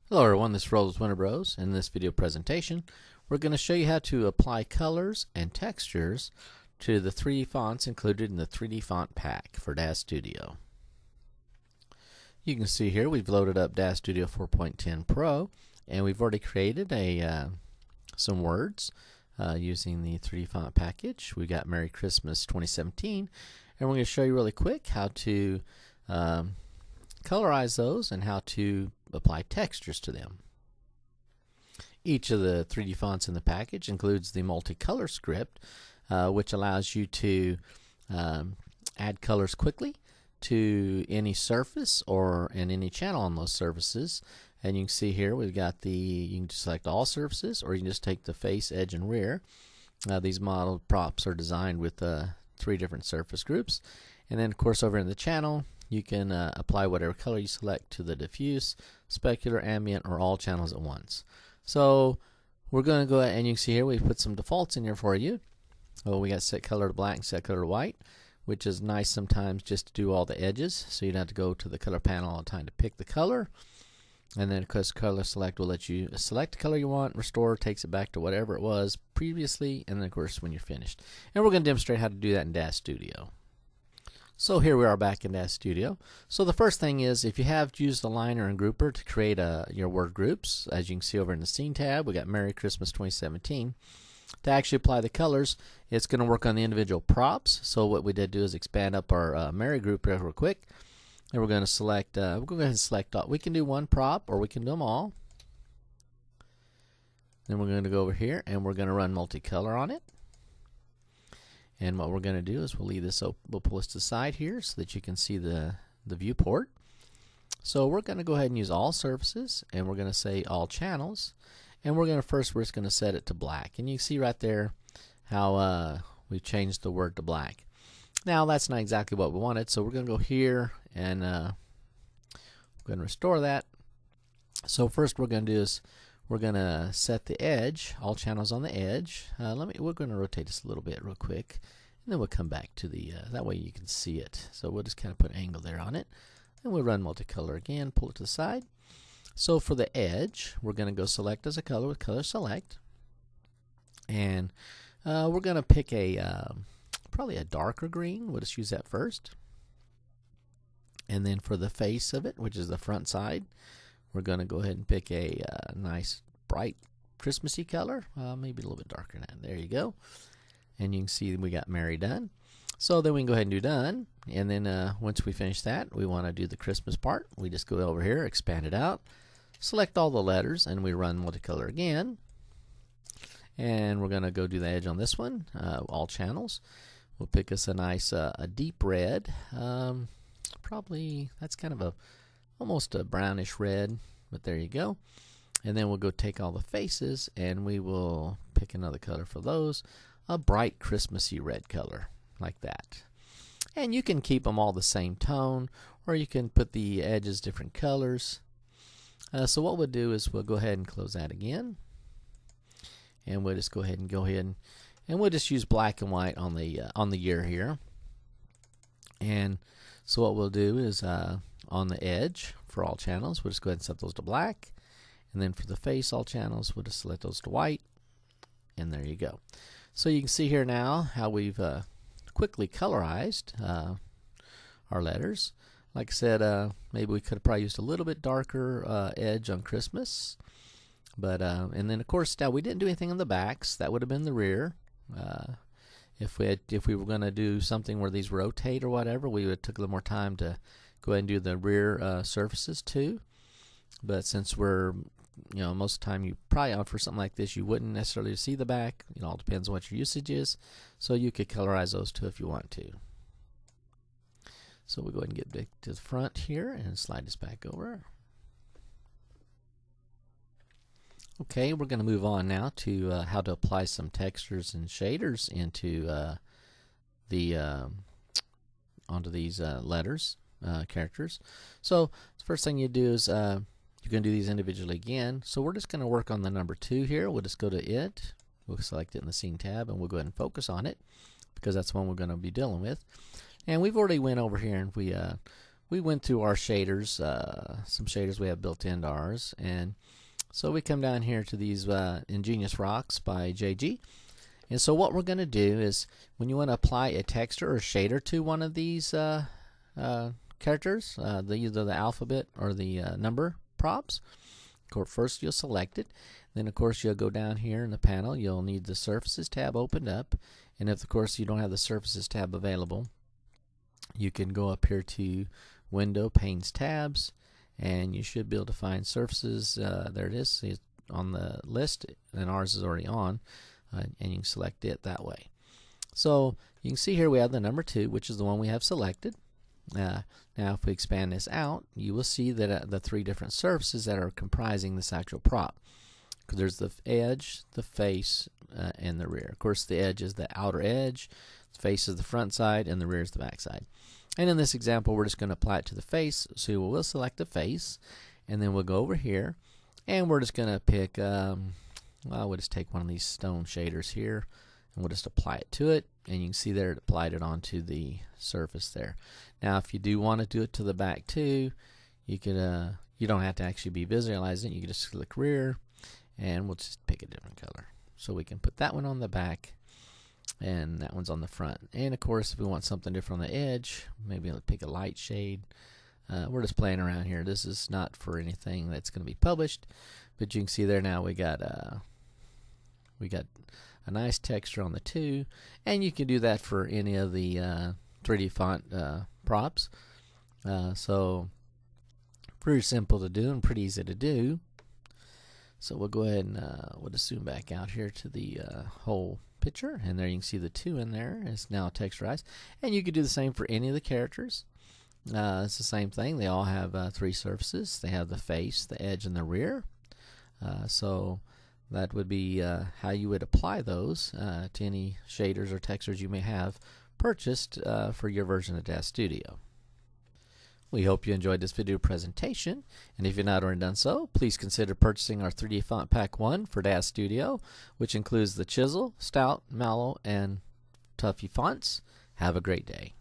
Hello everyone, this is Winterbrose. In this video presentation, we're going to show you how to apply colors and textures to the 3D fonts included in the 3D font pack for Daz Studio. You can see here we've loaded up Daz Studio 4.10 Pro, and we've already created some words using the 3D font package. We got Merry Christmas 2017, and we're going to show you really quick how to colorize those and how to apply textures to them. Each of the 3D fonts in the package includes the Multicolor Script, which allows you to add colors quickly to any surface or in any channel on those surfaces. And you can see here we've got you can select all surfaces, or you can just take the face, edge, and rear. These model props are designed with 3 different surface groups. And then of course over in the channel you can apply whatever color you select to the diffuse, specular, ambient, or all channels at once. So we're going to go ahead, and you can see here we put some defaults in here for you. Well, we got set color to black and set color to white, which is nice sometimes just to do all the edges, so you don't have to go to the color panel all the time to pick the color. And then of course color select will let you select the color you want. Restore takes it back to whatever it was previously, and then of course when you're finished. And we're going to demonstrate how to do that in Daz Studio. So here we are back in Daz Studio. So the first thing is, if you have used the liner and grouper to create your word groups, as you can see over in the Scene tab, we got Merry Christmas 2017. To actually apply the colors, it's going to work on the individual props. So what we did do is expand up our Merry group real quick, and we're going to select. We're going to go ahead and select all. We can do one prop, or we can do them all. Then we're going to go over here, and we're going to run multicolor on it. And what we're going to do is we'll leave this open. We'll pull this to the side here so that you can see the viewport. So we're going to go ahead and use all surfaces, and we're going to say all channels, and we're just going to set it to black. And you can see right there how we've changed the word to black. Now that's not exactly what we wanted, so we're going to go here and we're going to restore that. So first we're going to do is we're going to set the edge, all channels on the edge. We're going to rotate this a little bit real quick, and then we'll come back to that way you can see it. So we'll just kind of put an angle there on it, and we'll run multicolor again, pull it to the side. So for the edge, we're going to go select as a color with color select, and we're going to pick probably a darker green. We'll just use that first. And then for the face of it, which is the front side, we're going to go ahead and pick a nice bright Christmassy color, maybe a little bit darker than that. There you go. And you can see we got Merry done. So then we can go ahead and do done. And then once we finish that, we want to do the Christmas part. We just go over here, expand it out, select all the letters, and we run multicolor again. And we're going to go do the edge on this one, all channels. We'll pick us a nice a deep red. Probably that's kind of almost a brownish red, but there you go. And then we'll go take all the faces, and we will pick another color for those, a bright Christmassy red color like that. And you can keep them all the same tone, or you can put the edges different colors. So what we'll do is we'll go ahead and close that again, and we'll just go ahead and we'll just use black and white on the year here. And so what we'll do is on the edge for all channels, we'll just go ahead and set those to black. And then for the face, all channels, we'll just select those to white. And there you go. So you can see here now how we've quickly colorized our letters. Like I said, maybe we could have probably used a little bit darker edge on Christmas. But and then of course now we didn't do anything on the backs. That would have been the rear. If we were going to do something where these rotate or whatever, we would have took a little more time to go ahead and do the rear surfaces too. But since we're, most of the time you probably for something like this, you wouldn't necessarily see the back. It all depends on what your usage is. So you could colorize those too if you want to. So we'll go ahead and get back to the front here and slide this back over. Okay, we're going to move on now to how to apply some textures and shaders into onto these letters, characters. So the first thing you do is you're going to do these individually again. So we're just going to work on the number 2 here. We'll just go to it. We'll select it in the Scene tab, and we'll go ahead and focus on it because that's the one we're going to be dealing with. And we've already went over here and we went through our shaders, some shaders we have built into ours, and so we come down here to these Ingenious Rocks by JG. And so what we're going to do is, when you want to apply a texture or shader to one of these characters, either the alphabet or the number props, first you'll select it. Then of course you'll go down here in the panel. You'll need the Surfaces tab opened up, and if of course you don't have the Surfaces tab available, you can go up here to Window, Panes, Tabs, and you should be able to find Surfaces. There it is. It's on the list, and ours is already on, and you can select it that way. So you can see here we have the number 2, which is the one we have selected. Now if we expand this out, you will see that the 3 different surfaces that are comprising this actual prop. Because there's the edge, the face, and the rear. Of course, the edge is the outer edge, the face is the front side, and the rear is the back side. And in this example, we're just going to apply it to the face. So we'll select the face, and then we'll go over here, and we're just going to pick, well, we'll just take one of these stone shaders here, and we'll just apply it to it. And you can see there it applied it onto the surface there. Now, if you do want to do it to the back too, you could, you don't have to actually be visualizing it. You can just click rear, and we'll just pick a different color. So we can put that one on the back, and that one's on the front. And of course, if we want something different on the edge, maybe I'll pick a light shade. We're just playing around here. This is not for anything that's going to be published, but you can see there now we got a nice texture on the 2, and you can do that for any of the 3D font props. So pretty simple to do and pretty easy to do. So we'll go ahead and we'll just zoom back out here to the whole picture, and there you can see the 2 in there. It's now texturized, and you could do the same for any of the characters. It's the same thing. They all have 3 surfaces. They have the face, the edge, and the rear. So that would be how you would apply those to any shaders or textures you may have purchased for your version of Daz Studio. We hope you enjoyed this video presentation, and if you've not already done so, please consider purchasing our 3D Font Pack 1 for Daz Studio, which includes the Chisel, Stout, Mallow, and Tuffy fonts. Have a great day.